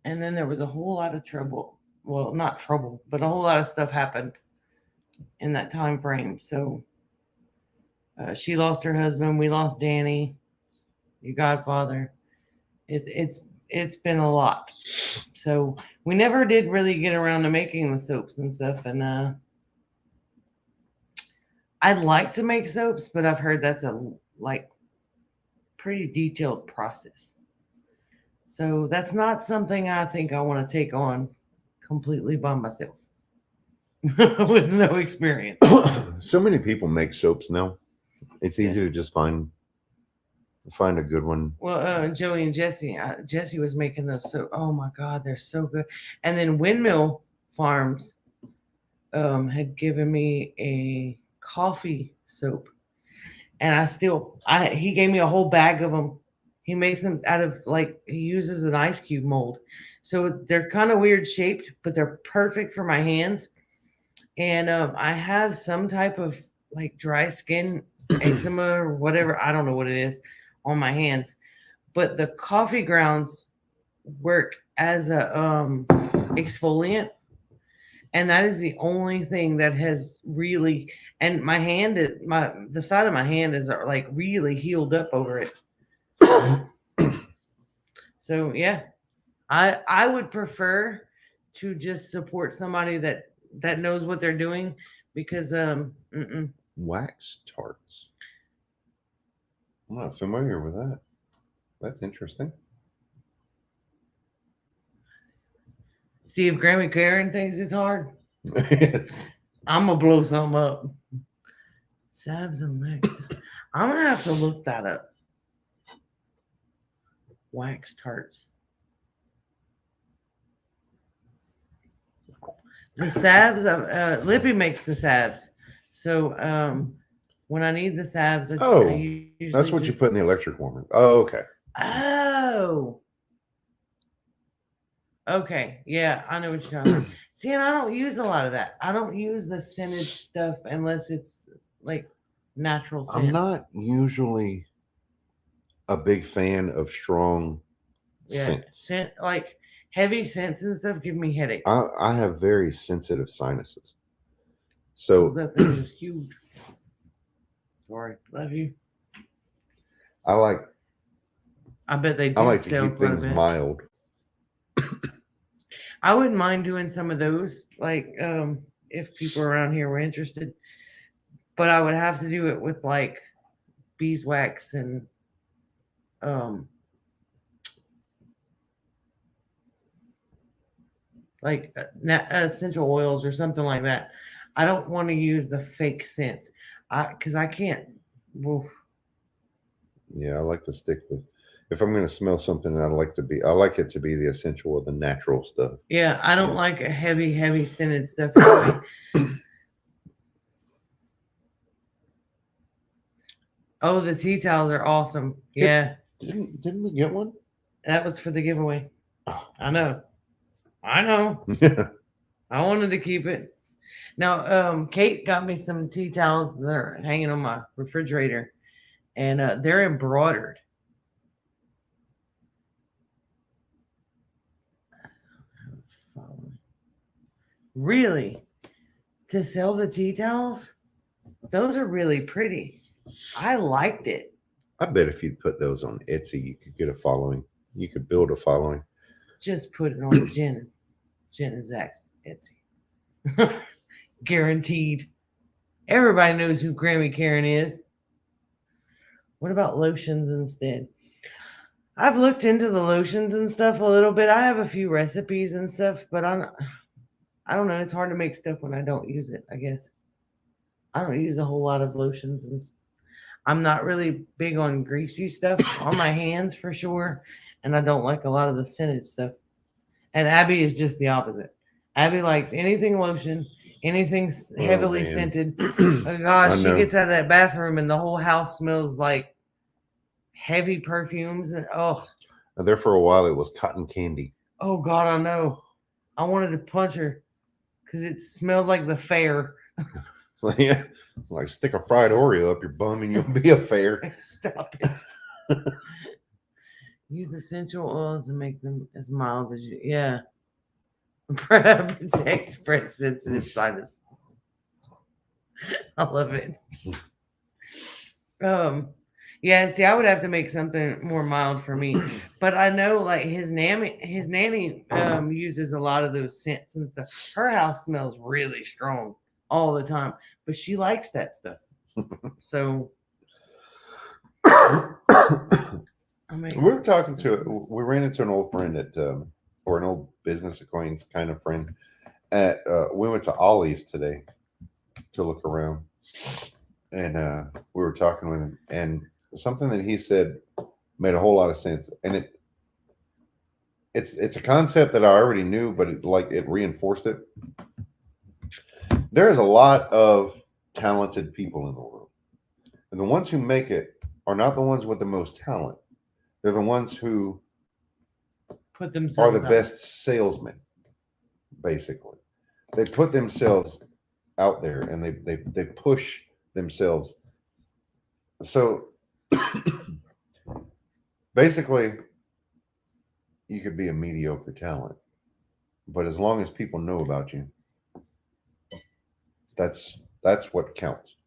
And then there was a whole lot of trouble. Well, not trouble, but a whole lot of stuff happened in that time frame. So she lost her husband. We lost Danny, your godfather. It's been a lot. So we never did really get around to making the soaps and stuff. And I'd like to make soaps, but I've heard that's a pretty detailed process. So that's not something I think I want to take on completely by myself with no experience. So many people make soaps now. It's easy to just find a good one. Well, Joey and Jesse, Jesse was making those so. Oh my God, they're so good. And then Windmill Farms had given me a coffee soap, and he gave me a whole bag of them. He makes them out of he uses an ice cube mold, so they're kind of weird shaped, but they're perfect for my hands. And I have some type of dry skin, eczema or whatever, I don't know what it is, on my hands. But the coffee grounds work as a exfoliant, and that is the only thing that has really. And my hand is the side of my hand is really healed up over it. So yeah, I would prefer to just support somebody that knows what they're doing, because wax tarts. I'm not familiar with that. That's interesting. See, if Grammy Karen thinks it's hard, I'm gonna blow something up. Salves and wax. I'm gonna have to look that up. Wax tarts. The salves, Lippy makes the salves. So when I need the salves, that's what you put in the electric warmer. Oh, okay. Oh. Okay. Yeah, I know what you're talking about. See, and I don't use a lot of that. I don't use the scented stuff unless it's natural scent. I'm not usually a big fan of strong scents. Heavy scents and stuff give me headaches. I have very sensitive sinuses. So that thing is huge. Sorry, love you. I bet they do. I like to keep things mild. I wouldn't mind doing some of those, if people around here were interested. But I would have to do it with beeswax and like essential oils or something like that. I don't want to use the fake scents, because I can't. Well, Yeah, I like to stick with. If I'm going to smell something, I like it to be the essential or the natural stuff. yeah, I don't Yeah. like a heavy scented stuff anyway. Oh, the tea towels are awesome. Yep. Yeah, Didn't we get one? that was for the giveaway. Oh. I know. I know. I wanted to keep it. Now, Kate got me some tea towels that are hanging on my refrigerator, and they're embroidered. Really? To sell the tea towels? Those are really pretty. I liked it. I bet if you'd put those on Etsy, you could get a following. You could build a following. Just put it on Jen and Zach's Etsy. Guaranteed. Everybody knows who Grammy Karen is. What about lotions instead? I've looked into the lotions and stuff a little bit. I have a few recipes and stuff, but I don't know. It's hard to make stuff when I don't use it, I guess. I don't use a whole lot of lotions I'm not really big on greasy stuff on my hands for sure, and I don't like a lot of the scented stuff. And Abby is just the opposite. Abby likes anything lotion, anything heavily man. scented. Oh gosh, I she know. gets out of that bathroom and the whole house smells like heavy perfumes and There for a while, it was cotton candy. oh god, I know. I wanted to punch her because it smelled like the fair. So, yeah, it's like stick a fried Oreo up your bum and you'll be a fair. Stop it. Use essential oils and make them as mild as you. Yeah. Protect spread sensitive sinus. I love it. Yeah, see, I would have to make something more mild for me. But I know like his nanny uses a lot of those scents and stuff. Her house smells really strong all the time, but she likes that stuff. So I mean, we ran into an old friend or an old business acquaintance kind of friend we went to Ollie's today to look around, and we were talking with him, and something that he said made a whole lot of sense, and it's a concept that I already knew, but it reinforced it. There is a lot of talented people in the world, and the ones who make it are not the ones with the most talent. They're the ones who put themselves are the out. best salesmen. Basically, they put themselves out there and they push themselves. So basically, you could be a mediocre talent, but as long as people know about you, that's what counts.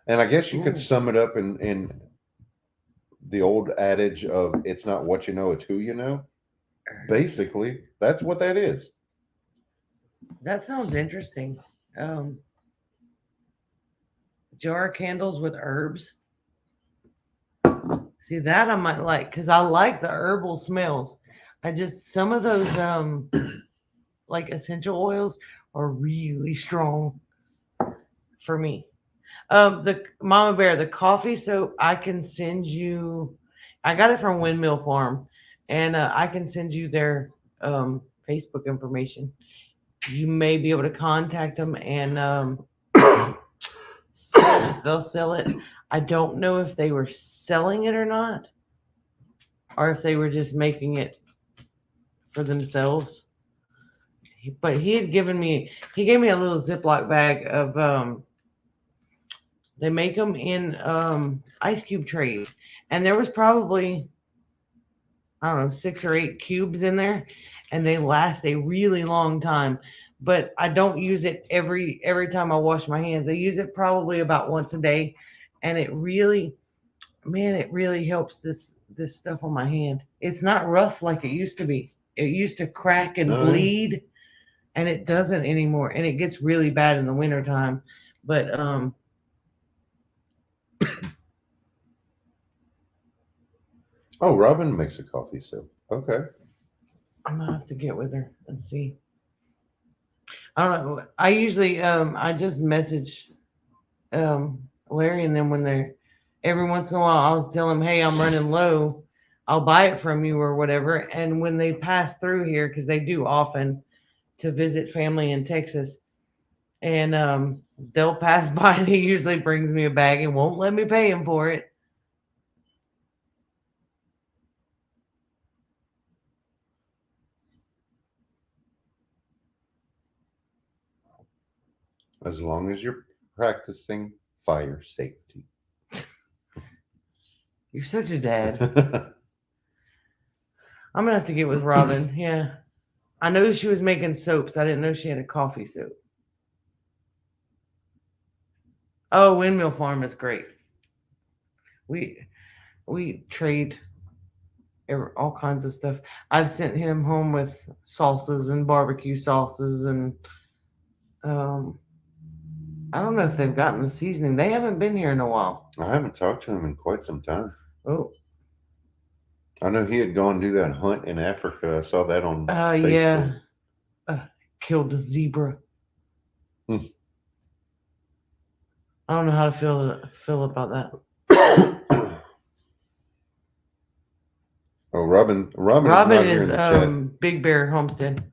And I guess you could Ooh. sum it up in the old adage of it's not what you know, it's who you know. Basically, that's what that is. That sounds interesting. Jar candles with herbs. See that I might like because I like the herbal smells. I just some of those like essential oils are really strong for me. The Mama Bear, the coffee soap, I can send you. I got it from Windmill Farm, and I can send you their Facebook information. You may be able to contact them and they'll sell it. I don't know if they were selling it or not, or if they were just making it for themselves. But he gave me a little Ziploc bag of they make them in ice cube trays, and there was probably I don't know 6 or 8 cubes in there, and they last a really long time. But I don't use it every time I wash my hands. I use it probably about once a day, and it really, man, it really helps this stuff on my hand. It's not rough like it used to be. It used to crack and bleed, and it doesn't anymore. And it gets really bad in the wintertime. But Oh, Robin makes a coffee soap. Okay. I'm gonna have to get with her and see. I don't know. I usually I just message Larry, and then when they're every once in a while I'll tell him, hey, I'm running low. I'll buy it from you or whatever. And when they pass through here, because they do often to visit family in Texas, and they'll pass by, and he usually brings me a bag and won't let me pay him for it. As long as you're practicing fire safety. You're such a dad. I'm gonna have to get with Robin. Yeah, I know she was making soaps. I didn't know she had a coffee soap. Oh, Windmill Farm is great. We we trade all kinds of stuff. I've sent him home with salsas and barbecue sauces, and um, I don't know if they've gotten the seasoning. They haven't been here in a while. I haven't talked to him in quite some time. Oh, I know he had gone do that hunt in Africa. I saw that on Facebook. yeah, killed a zebra. Hmm. I don't know how to feel about that. Oh, Robin is not Robin here is in the chat. Big Bear Homestead.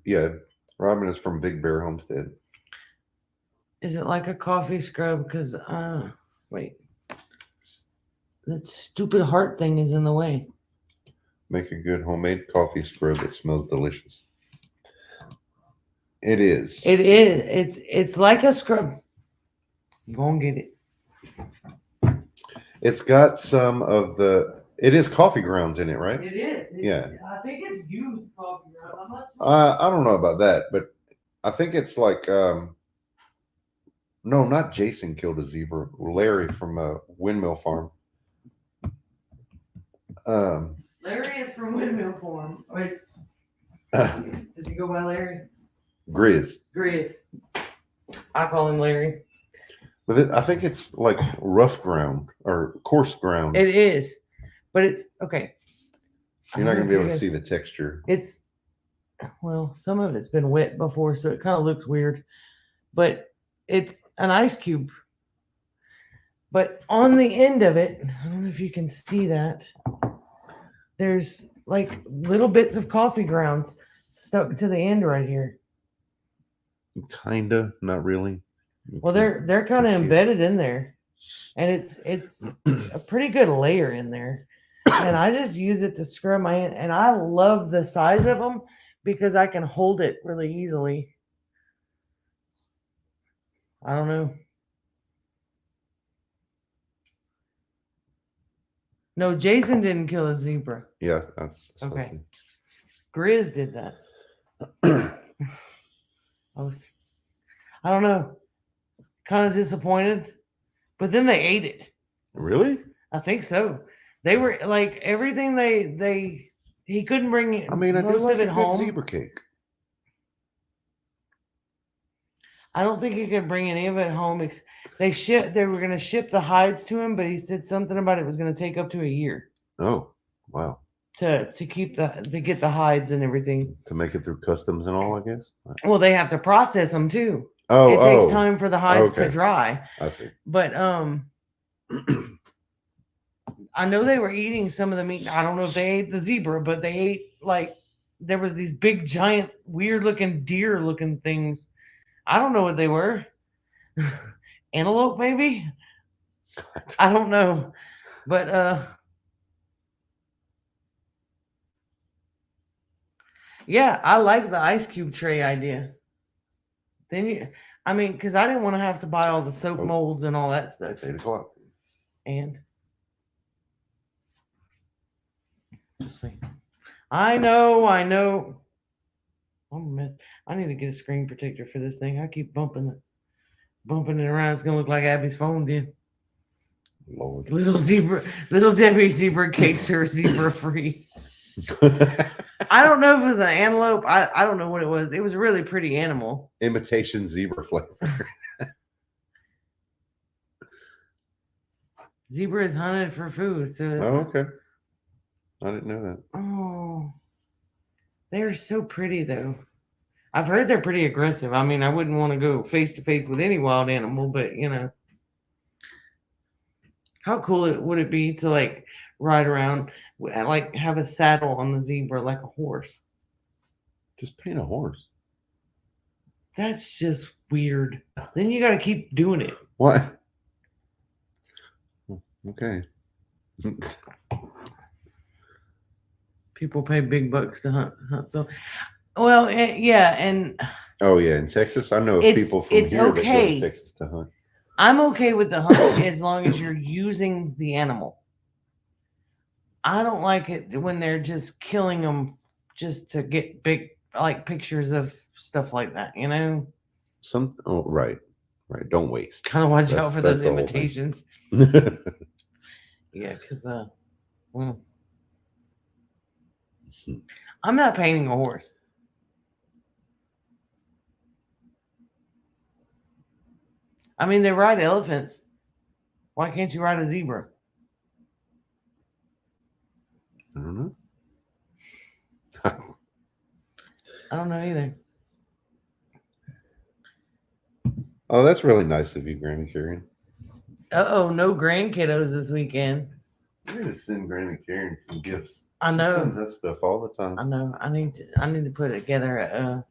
Yeah, Robin is from Big Bear Homestead. Is it like a coffee scrub? Because wait, that stupid heart thing is in the way. Make a good homemade coffee scrub that smells delicious. It is. It is. It's like a scrub. Go and get it. It's got some of the. It is coffee grounds in it, right? It is. Yeah. I think it's used coffee grounds. I'm not sure. I don't know about that, but I think it's like no, not Jason killed a zebra. Larry from Windmill Farm. Larry is from Windmill Farm. Oh, it's does he go by Larry? Grizz. Grizz. I call him Larry. But I think it's like rough ground or coarse ground. It is, but it's okay. You're not going to be able to see the texture. It's well, some of it's been wet before, so it kind of looks weird. But it's an ice cube. But on the end of it, I don't know if you can see that. There's like little bits of coffee grounds stuck to the end right here. Kinda, not really. Well, they're kind of embedded in there, and it's a pretty good layer in there. And I just use it to scrub my hand, and I love the size of them because I can hold it really easily. I don't know. No, Jason didn't kill a zebra. Yeah. Okay. Grizz did that. I don't know. Kind of disappointed, but then they ate it. Really? I think so. They were like everything he couldn't bring it. I mean, I do most like of it a home. good zebra cake. I don't think he could bring any of it home. They were going to ship the hides to him, but he said something about it was going to take up to a year. Oh, wow. To get the hides and everything. To make it through customs and all, I guess. Well, they have to process them too. Oh, it takes time for the hides to dry. I see. But I know they were eating some of the meat. I don't know if they ate the zebra, but they ate there was these big, giant, weird looking deer looking things. I don't know what they were. Antelope, maybe? I don't know. But yeah, I like the ice cube tray idea. Then because I didn't want to have to buy all the soap molds and all that stuff. It's 8:00. And just like, I know. I need to get a screen protector for this thing. I keep bumping it around. It's gonna look like Abby's phone did. Lord. Little Debbie zebra cakes are zebra free. I don't know if it was an antelope. I don't know what it was. It was a really pretty animal. Imitation zebra flavor. Zebra is hunted for food. So okay. I didn't know that. Oh, they are so pretty though. I've heard they're pretty aggressive. I mean, I wouldn't want to go face to face with any wild animal, but how cool would it be to like ride around, like have a saddle on the zebra like a horse? Just paint a horse. That's just weird. Then you got to keep doing it. What? Okay. People pay big bucks to hunt. So, well, yeah, and Oh yeah, in Texas, I know of people from it's here that go okay. to Texas to hunt. I'm okay with the hunt as long as you're using the animal. I don't like it when they're just killing them just to get big, like pictures of stuff like that. Right. Don't waste. Kind of watch That's- out for that's those the whole thing. imitations. Yeah, because well, I'm not painting a horse. I mean, they ride elephants. Why can't you ride a zebra? I don't know. I don't know either. Oh, that's really nice of you, Granny Karen. No grandkiddos this weekend. You're gonna send Granny Karen some gifts. I She know. sends us stuff all the time. I know. I need to put together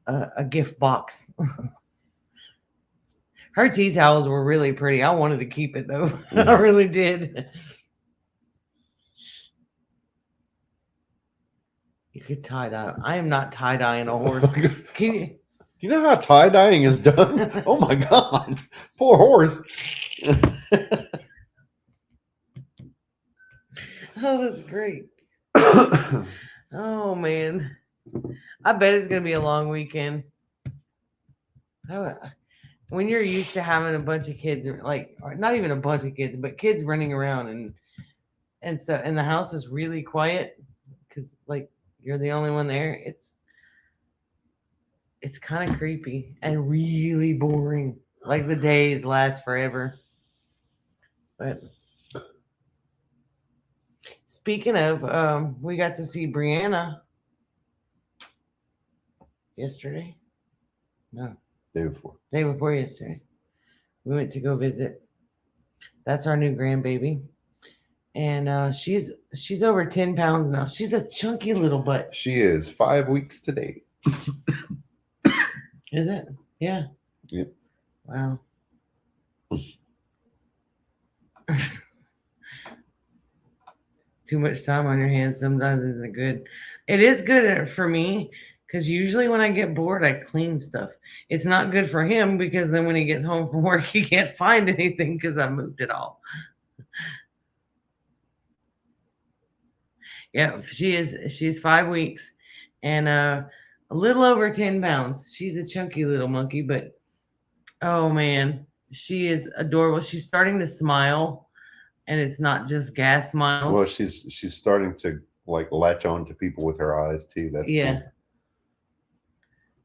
a gift box. Her tea towels were really pretty. I wanted to keep it though. Mhm. I really did. You could tie dye. I am not tie dyeing a horse. Can you? Do you know how tie dyeing is done? Oh my god, poor horse. Oh, that's great. Oh man, I bet it's gonna be a long weekend. When you're used to having a bunch of kids, or not even a bunch of kids, but kids running around and stuff, and the house is really quiet because like you're the only one there. It's kind of creepy and really boring. Like the days last forever. But speaking of, we got to see Brianna yesterday. No, Day before. day before yesterday. We went to go visit. That's our new grandbaby, and she's over 10 pounds now. She's a chunky little butt. She is 5 weeks today. Is it? Yeah. Yep. Wow. Too much time on your hands sometimes isn't good. It is good for me because usually when I get bored, I clean stuff. It's not good for him because then when he gets home from work, he can't find anything because I moved it all. Yeah, she's 5 weeks and a little over 10 pounds. She's a chunky little monkey, but oh man, she is adorable. She's starting to smile, and it's not just gas smiles. Well, she's starting to like latch on to people with her eyes too. That's Yeah. cool.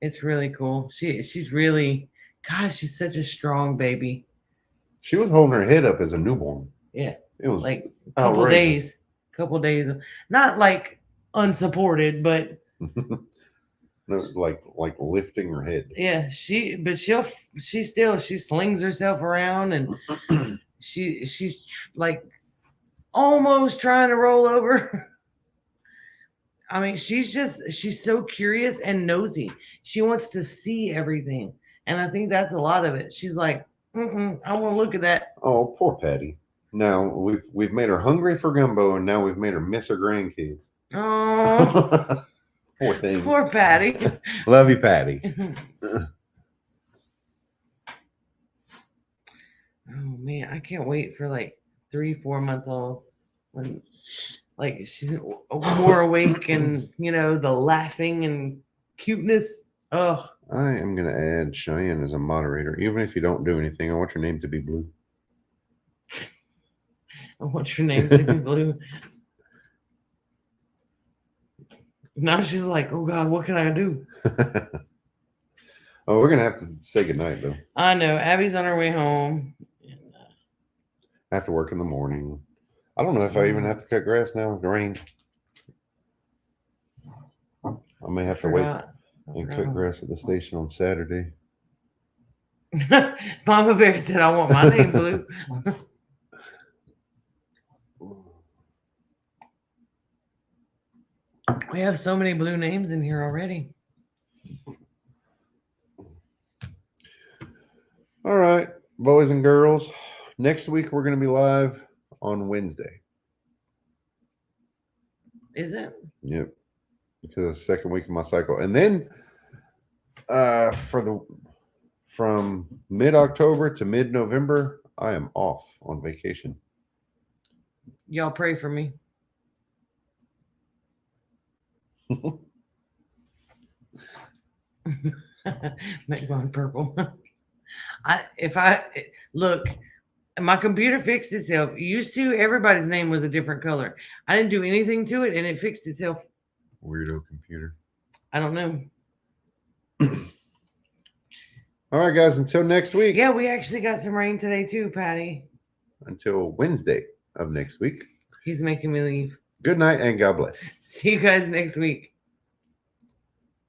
It's really cool. She's really, gosh, she's such a strong baby. She was holding her head up as a newborn. Yeah. It was Like a couple outrageous. days, not like unsupported, but No, like lifting her head. yeah, she slings herself around and she's like almost trying to roll over. I mean, she's so curious and nosy. She wants to see everything. And I think that's a lot of it. She's like, I want to look at that. Oh, poor Patty. Now we've made her hungry for Gumbo, and now we've made her miss her grandkids. Oh, Poor thing. poor Patty. Love you, Patty. Oh man, I can't wait for like 3-4 months old when like she's more awake and the laughing and cuteness. Oh, I am gonna add Cheyenne as a moderator, even if you don't do anything. I want your name to be Blue. I want your name to be Blue. Now she's like, oh God, what can I do? Oh, we're gonna have to say goodnight though. I know. Abby's on her way home. I have to work in the morning. I don't know if I even have to cut grass now. It rained. I may have to wait. And cut grass at the station on Saturday. Mama Bear said, I want my name blue. We have so many blue names in here already. All right, boys and girls. Next week we're going to be live on Wednesday. Is it? Yep. Because of the second week of my cycle. And then from mid-October to mid-November, I am off on vacation. Y'all pray for me. Make mine purple. Look, my computer fixed itself. Used to, everybody's name was a different color. I didn't do anything to it, and it fixed itself. Weirdo computer. I don't know. All right, guys. Until next week. Yeah, we actually got some rain today too, Patty. Until Wednesday of next week. He's making me leave. Good night and God bless. See you guys next week.